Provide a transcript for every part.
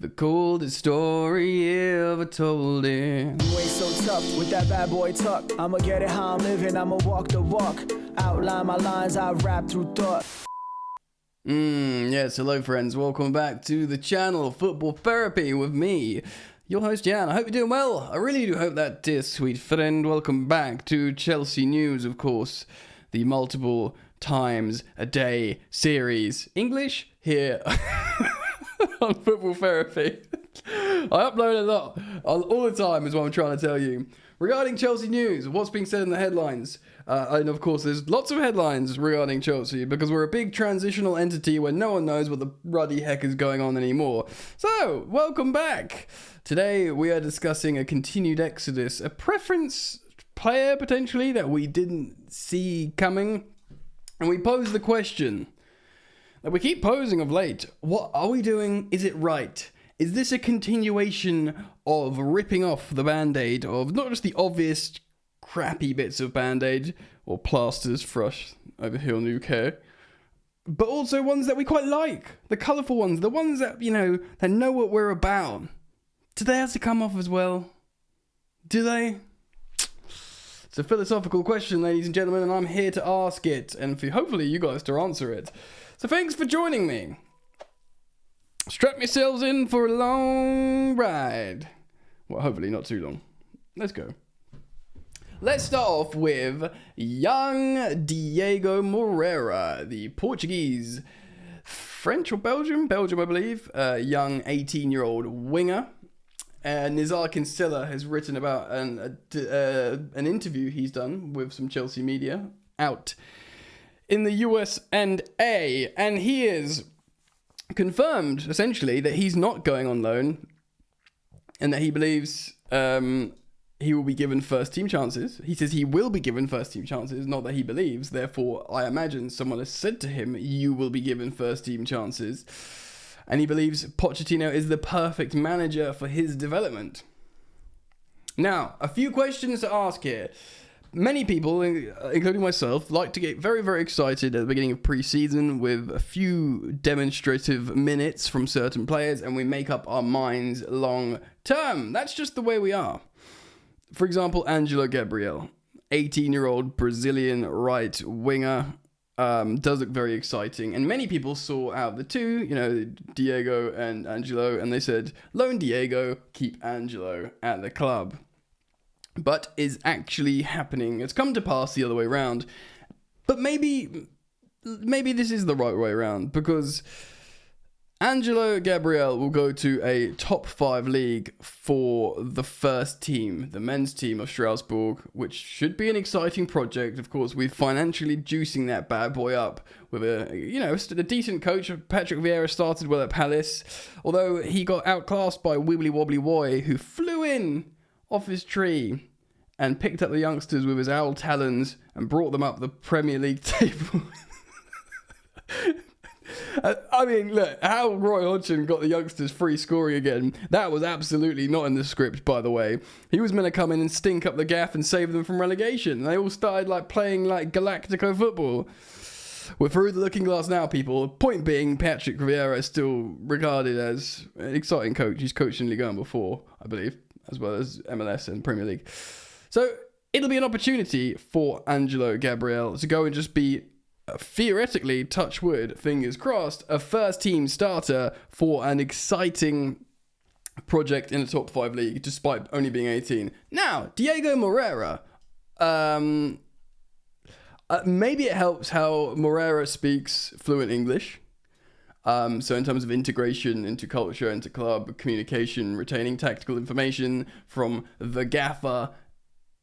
The coldest story ever told it. You ain't so tough with that bad boy tuck. I'ma get it how I'm living, I'ma walk the walk. Outline my lines, I rap through thought. Yes, hello friends, welcome back to the channel Football Therapy with me, your host Jan. I hope you're doing well. I really do hope that, dear sweet friend. Welcome back to Chelsea News, of course, the multiple times a day series. English here on Football Therapy. I upload a lot all the time is what I'm trying to tell you. Regarding Chelsea news, what's being said in the headlines? And of course, there's lots of headlines regarding Chelsea because we're a big transitional entity where no one knows what the ruddy heck is going on anymore. So, welcome back. Today, we are discussing a continued exodus, a preference player potentially that we didn't see coming. And we pose the question that we keep posing of late. What are we doing? Is it right? Is this a continuation of ripping off the band-aid of not just the obvious crappy bits of band-aid or plasters for us over here in the UK, but also ones that we quite like, the colourful ones, the ones that, you know, that know what we're about? Do they have to come off as well? Do they? It's a philosophical question, ladies and gentlemen, and I'm here to ask it, and for hopefully you guys to answer it. So thanks for joining me. Strap yourselves in for a long ride. Well, hopefully not too long. Let's go. Let's start off with young Diego Moreira, the Portuguese, French or Belgium, I believe, young 18-year-old winger. Nizar Kinsella has written about an interview he's done with some Chelsea media out in the US and he is confirmed essentially that he's not going on loan and that he believes he will be given first team chances. He says he will be given first team chances, not that he believes. Therefore, I imagine someone has said to him, you will be given first team chances. And he believes Pochettino is the perfect manager for his development. Now, a few questions to ask here. Many people, including myself, like to get very, very excited at the beginning of pre-season with a few demonstrative minutes from certain players, and we make up our minds long term. That's just the way we are. For example, Angelo Gabriel, 18-year-old Brazilian right winger, does look very exciting. And many people saw out the two, you know, Diego and Angelo, and they said, loan Diego, keep Angelo at the club. But is actually happening. It's come to pass the other way around. But maybe this is the right way around, because Angelo Gabriel will go to a top 5 league for the first team, the men's team of Strasbourg, which should be an exciting project. Of course, we're financially juicing that bad boy up with a decent coach. Patrick Vieira started well at Palace, although he got outclassed by Wibbly Wobbly Boy, who flew in off his tree and picked up the youngsters with his owl talons and brought them up the Premier League table. I mean, look, how Roy Hodgson got the youngsters free scoring again, that was absolutely not in the script, by the way. He was meant to come in and stink up the gaff and save them from relegation. They all started playing like Galactico football. We're through the looking glass now, people. Point being, Patrick Vieira is still regarded as an exciting coach. He's coached in Ligue 1 before, I believe, as well as MLS and Premier League. So it'll be an opportunity for Angelo Gabriel to go and just be, theoretically, touch wood, fingers crossed, a first team starter for an exciting project in a top 5 league, despite only being 18. Now, Diego Moreira, maybe it helps how Moreira speaks fluent English. So in terms of integration into culture, into club, communication, retaining tactical information from the gaffer,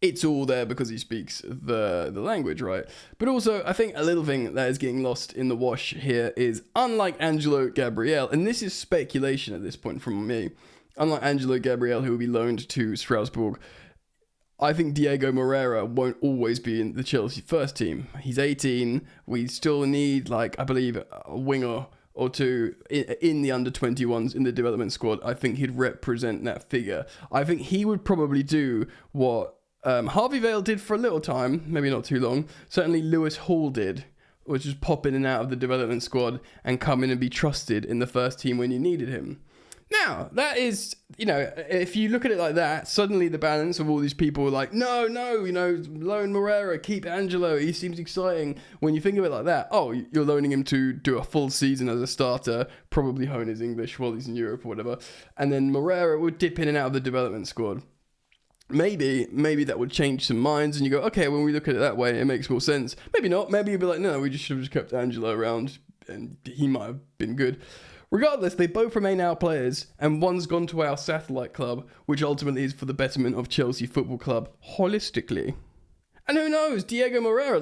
it's all there because he speaks the language, right? But also, I think a little thing that is getting lost in the wash here is, unlike Angelo Gabriel, and this is speculation at this point from me, unlike Angelo Gabriel, who will be loaned to Strasbourg, I think Diego Moreira won't always be in the Chelsea first team. He's 18. We still need, I believe, a winger or two in the under-21s in the development squad. I think he'd represent that figure. I think he would probably do what Harvey Vale did for a little time, maybe not too long. Certainly Lewis Hall did, which just pop in and out of the development squad and come in and be trusted in the first team when you needed him. Now, that is, if you look at it like that, suddenly the balance of all these people are like, no, loan Moreira, keep Angelo, he seems exciting. When you think of it like that, oh, you're loaning him to do a full season as a starter, probably hone his English while he's in Europe or whatever, and then Moreira would dip in and out of the development squad. Maybe that would change some minds, and you go, okay, when we look at it that way, it makes more sense. Maybe not. Maybe you'd be like, no, we just should have just kept Angelo around, and he might have been good. Regardless, they both remain our players, and one's gone to our satellite club, which ultimately is for the betterment of Chelsea Football Club holistically. And who knows, Diego Moreira,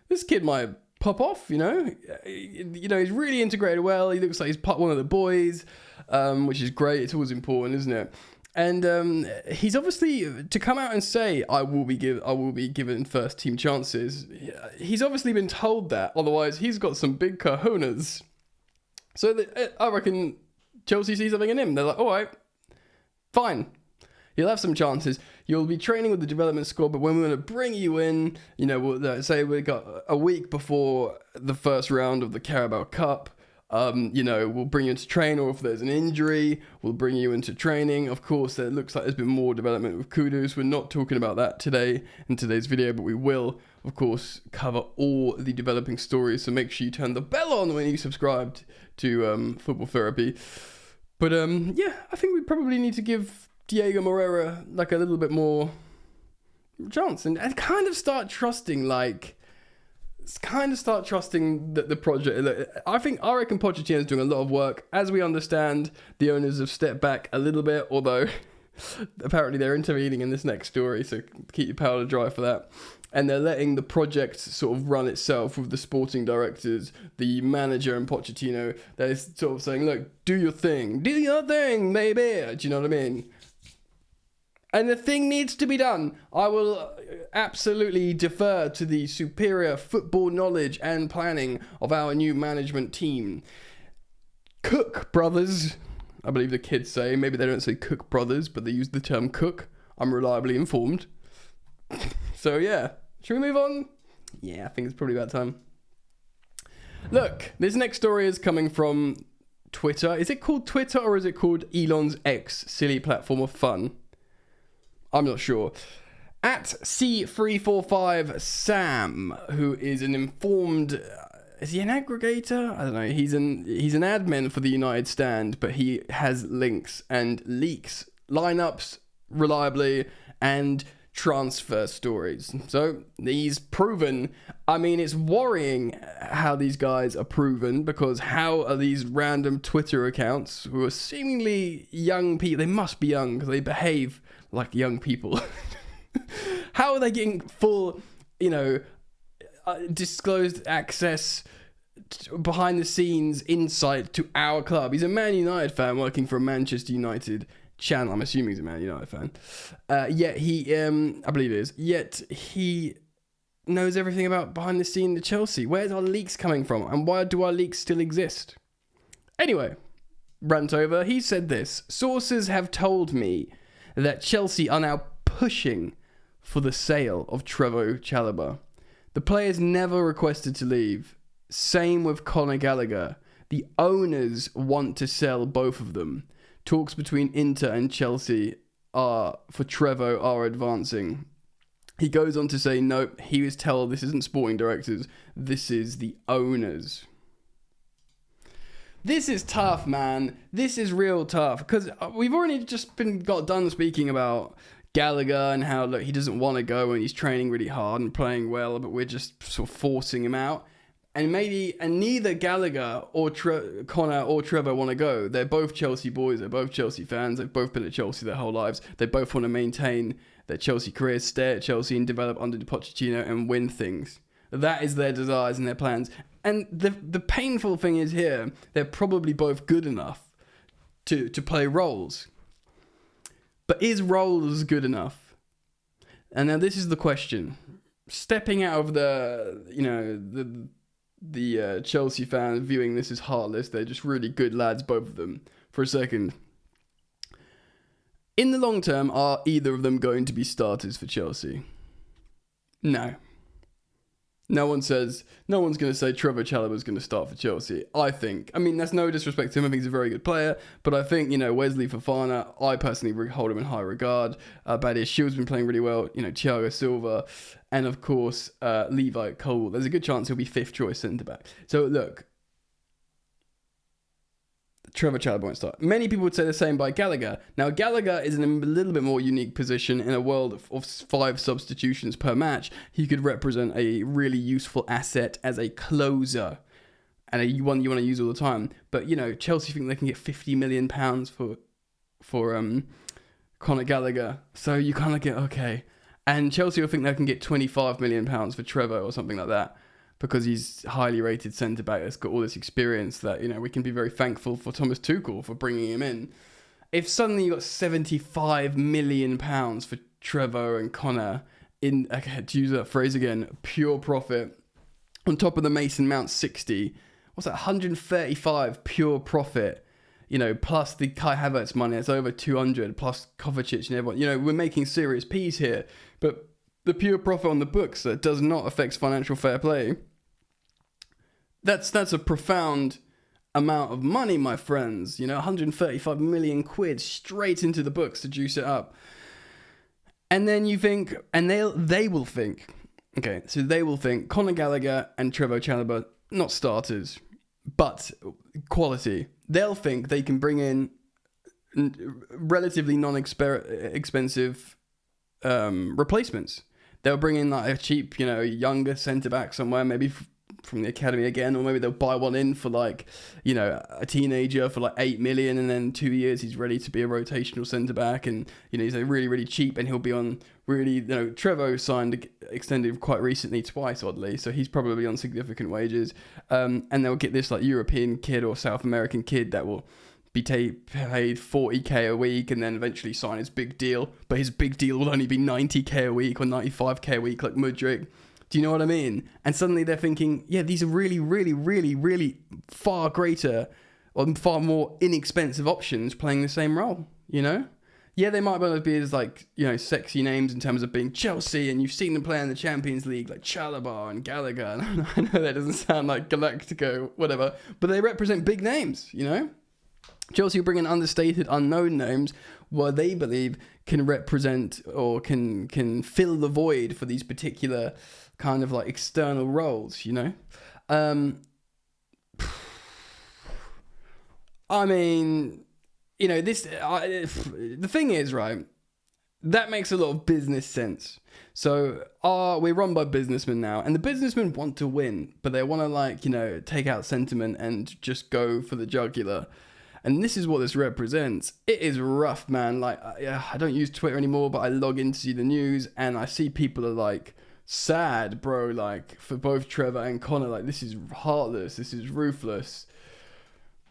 this kid might pop off, he's really integrated well. He looks like he's one of the boys, which is great. It's always important, isn't it? And he's obviously, to come out and say, I will be given first team chances, he's obviously been told that, otherwise he's got some big cojones. So I reckon Chelsea see something in him. They're like, all right, fine. You'll have some chances. You'll be training with the development squad, but when we're going to bring you in, we'll say we got a week before the first round of the Carabao Cup. We'll bring you into train, or if there's an injury, we'll bring you into training. Of course, it looks like there's been more development with Kudus. We're not talking about that today in today's video, but we will, of course, cover all the developing stories. So make sure you turn the bell on when you subscribed to Football Therapy. But I think we probably need to give Diego Moreira a little bit more chance and kind of start trusting the project. I reckon Pochettino's doing a lot of work. As we understand, the owners have stepped back a little bit, although apparently they're intervening in this next story, so keep your powder dry for that. And they're letting the project sort of run itself with the sporting directors, the manager and Pochettino. They're sort of saying, look, do your thing, baby. Do you know what I mean? And the thing needs to be done. I will absolutely defer to the superior football knowledge and planning of our new management team. Cook brothers, I believe the kids say. Maybe they don't say Cook brothers, but they use the term Cook. I'm reliably informed. So yeah, should we move on? Yeah, I think it's probably about time. Look, this next story is coming from Twitter. Is it called Twitter or is it called Elon's X, silly platform of fun? I'm not sure. At C345Sam, who is an informed... is he an aggregator? I don't know. He's an admin for the United Stand, but he has links and leaks lineups reliably and transfer stories. So he's proven. I mean, it's worrying how these guys are proven, because how are these random Twitter accounts who are seemingly young people, they must be young because they behave like young people. How are they getting full, disclosed access, behind the scenes insight to our club? He's a Man United fan working for a Manchester United channel. I'm assuming he's a Man United fan. Yet he, I believe it is, yet he knows everything about behind the scene to Chelsea. Where's our leaks coming from? And why do our leaks still exist? Anyway, rant over. He said this: sources have told me that Chelsea are now pushing for the sale of Trevoh Chalobah. The players never requested to leave. Same with Conor Gallagher. The owners want to sell both of them. Talks between Inter and Chelsea for Trevoh are advancing. He goes on to say, nope, he was told this isn't sporting directors, this is the owners. This is tough, man. This is real tough, because we've already just got done speaking about Gallagher and how, look, he doesn't want to go and he's training really hard and playing well, but we're just sort of forcing him out. And neither Gallagher or Connor or Trevor want to go. They're both Chelsea boys. They're both Chelsea fans. They've both been at Chelsea their whole lives. They both want to maintain their Chelsea careers, stay at Chelsea and develop under Pochettino and win things. That is their desires and their plans. And the painful thing is here, they're probably both good enough to play roles. But is roles good enough? And now this is the question. Stepping out of the Chelsea fans viewing this as heartless, they're just really good lads, both of them, for a second. In the long term, are either of them going to be starters for Chelsea? No. No one's going to say Trevor Chalobah's going to start for Chelsea. I think. I mean, that's no disrespect to him. I think he's a very good player. But I think, Wesley Fofana, I personally hold him in high regard. Badia Shield's been playing really well. Thiago Silva. And, of course, Levi Cole. There's a good chance he'll be 5th choice centre-back. So, look. Trevor Chalobah won't start. Many people would say the same by Gallagher. Now, Gallagher is in a little bit more unique position in a world of 5 substitutions per match. He could represent a really useful asset as a closer and one you want to use all the time. But, Chelsea think they can get £50 million for Conor Gallagher. So you kind of get, okay. And Chelsea will think they can get £25 million for Trevor or something like that, because he's highly rated centre-back that's got all this experience that, we can be very thankful for Thomas Tuchel for bringing him in. If suddenly you got £75 million for Trevor and Connor in, to use that phrase again, pure profit, on top of the Mason Mount 60, what's that, 135 pure profit, plus the Kai Havertz money, it's over 200, plus Kovacic and everyone. We're making serious peas here, but the pure profit on the books that does not affect financial fair play, that's a profound amount of money, my friends. 135 million quid straight into the books to juice it up. And then you think, and they will think, okay, so they will think Conor Gallagher and Trevor Chalobah, not starters, but quality. They'll think they can bring in relatively non-expensive replacements. They'll bring in like a cheap, younger centre-back somewhere, maybe from the academy again, or maybe they'll buy one in for like, a teenager for like 8 million, and then 2 years he's ready to be a rotational centre-back, and, he's really, really cheap, and he'll be on really, Trevo signed, extended quite recently twice, oddly, so he's probably on significant wages, and they'll get this like European kid or South American kid that will be paid 40k a week and then eventually sign his big deal, but his big deal will only be 90k a week or 95k a week like Mudryk. Do you know what I mean? And suddenly they're thinking, yeah, these are really, really, really, really far greater or far more inexpensive options playing the same role, Yeah, they might well be as like, sexy names in terms of being Chelsea, and you've seen them play in the Champions League like Chalobah and Gallagher. And I know that doesn't sound like Galactico, whatever, but they represent big names, Chelsea will bring in understated, unknown names what they believe can represent or can fill the void for these particular kind of like external roles, I mean, the thing is, right, that makes a lot of business sense. So we're run by businessmen now, and the businessmen want to win, but they want to take out sentiment and just go for the jugular. And this is what this represents. It is rough, man. I don't use Twitter anymore, but I log in to see the news, and I see people are like sad, bro. For both Trevor and Connor, this is heartless, this is ruthless.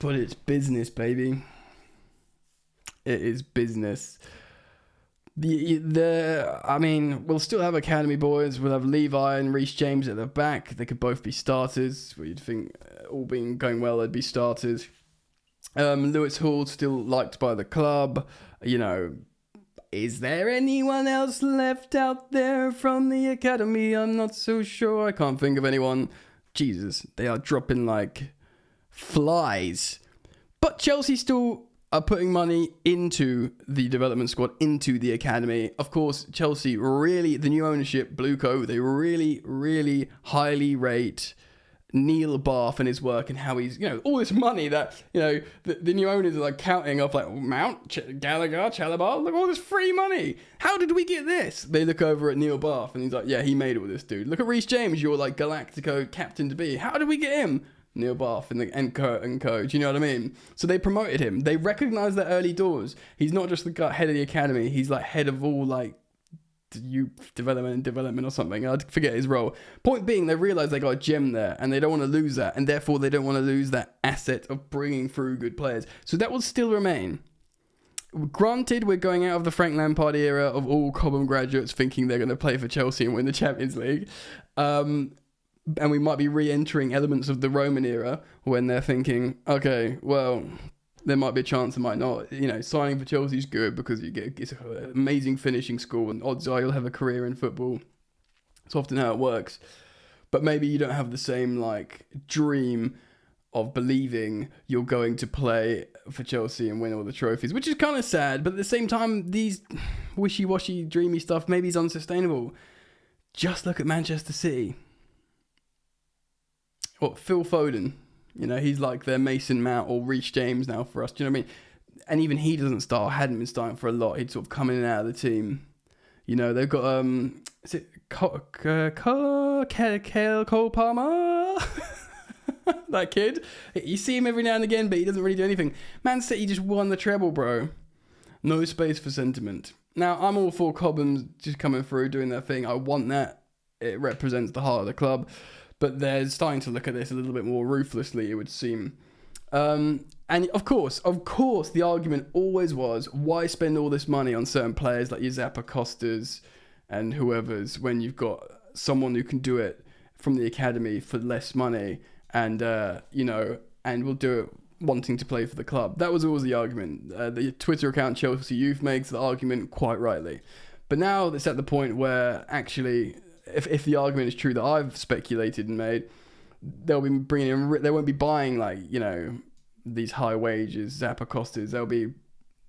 But it's business, baby. It is business. We'll still have academy boys. We'll have Levi and Reece James at the back. They could both be starters. You'd think, all being going well, they'd be starters. Lewis Hall still liked by the club. Is there anyone else left out there from the academy? I'm not so sure. I can't think of anyone. Jesus, they are dropping like flies. But Chelsea still are putting money into the development squad, into the academy. Of course, Chelsea really, the new ownership, Blueco, they really, really highly rate Neil Bath and his work, and how he's, all this money that, the new owners are counting off Mount, Gallagher, Chalobah, look, all this free money. How did we get this? They look over at Neil Bath and he's like, yeah, he made it with this dude. Look at Reece James, your Galactico captain to be. How did we get him? Neil Bath and co. Do you know what I mean? So they promoted him. They recognized that early doors. He's not just the head of the academy. He's head of all youth development or something. I forget his role. Point being, they realize they got a gem there, and they don't want to lose that, and therefore they don't want to lose that asset of bringing through good players. So that will still remain. Granted, we're going out of the Frank Lampard era of all Cobham graduates thinking they're going to play for Chelsea and win the Champions League. And we might be re-entering elements of the Roman era when they're thinking, okay, well, there might be a chance, it might not. Signing for Chelsea is good because it's an amazing finishing school, and odds are you'll have a career in football. It's often how it works. but maybe you don't have the same like dream of believing you're going to play for Chelsea and win all the trophies, which is kind of sad. But at the same time, these wishy-washy, dreamy stuff maybe is unsustainable. Just look at Manchester City. What, Phil Foden, you know, he's like their Mason Mount or Reece James now for us. Do you know what I mean? And even he doesn't start, hadn't been starting for a lot. He'd sort of come in and out of the team. You know, they've got, is it Cole Palmer? That kid. You see him every now and again, but he doesn't really do anything. Man City just won the treble, bro. No space for sentiment. Now, I'm all for Cobhams just coming through, doing their thing. I want that. It represents the heart of the club. But they're starting to look at this a little bit more ruthlessly, it would seem. And of course, the argument always was, why spend all this money on certain players like your Zappa-Costas and whoever's when you've got someone who can do it from the academy for less money and, you know, and will do it wanting to play for the club. That was always the argument. The Twitter account Chelsea Youth makes the argument quite rightly. But now it's at the point where actually, if the argument is true that I've speculated and made, they'll be bringing in, they won't be buying like, you know, these high wages, Zappa-Costas. They'll be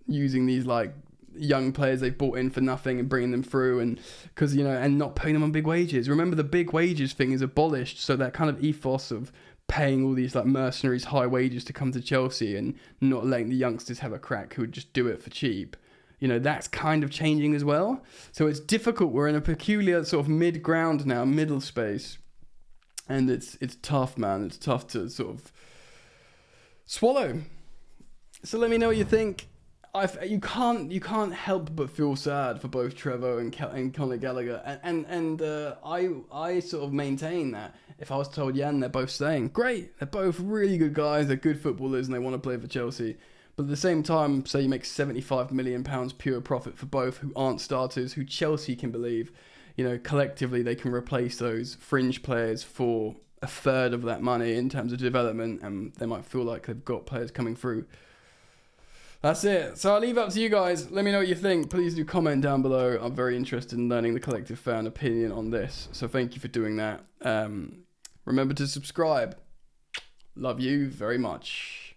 using these like young players they've bought in for nothing and bringing them through, and because, you know, and not paying them on big wages. Remember, the big wages thing is abolished, so that kind of ethos of paying all these like mercenaries high wages to come to Chelsea and not letting the youngsters have a crack who would just do it for cheap, you know, that's kind of changing as well. So it's difficult. We're in a peculiar sort of mid-ground now, middle space, and it's tough, man. It's tough to sort of swallow. So let me know what you think. You can't help but feel sad for both Trevor and Conor Gallagher, and I sort of maintain that if I was told, Jan, they're both staying, great, they're both really good guys, they're good footballers, and they want to play for Chelsea. But at the same time, say you make £75 million pure profit for both who aren't starters, who Chelsea can believe, you know, collectively they can replace those fringe players for a third of that money in terms of development, and they might feel like they've got players coming through. That's it. So I'll leave it up to you guys. Let me know what you think. Please do comment down below. I'm very interested in learning the collective fan opinion on this. So thank you for doing that. Remember to subscribe. Love you very much.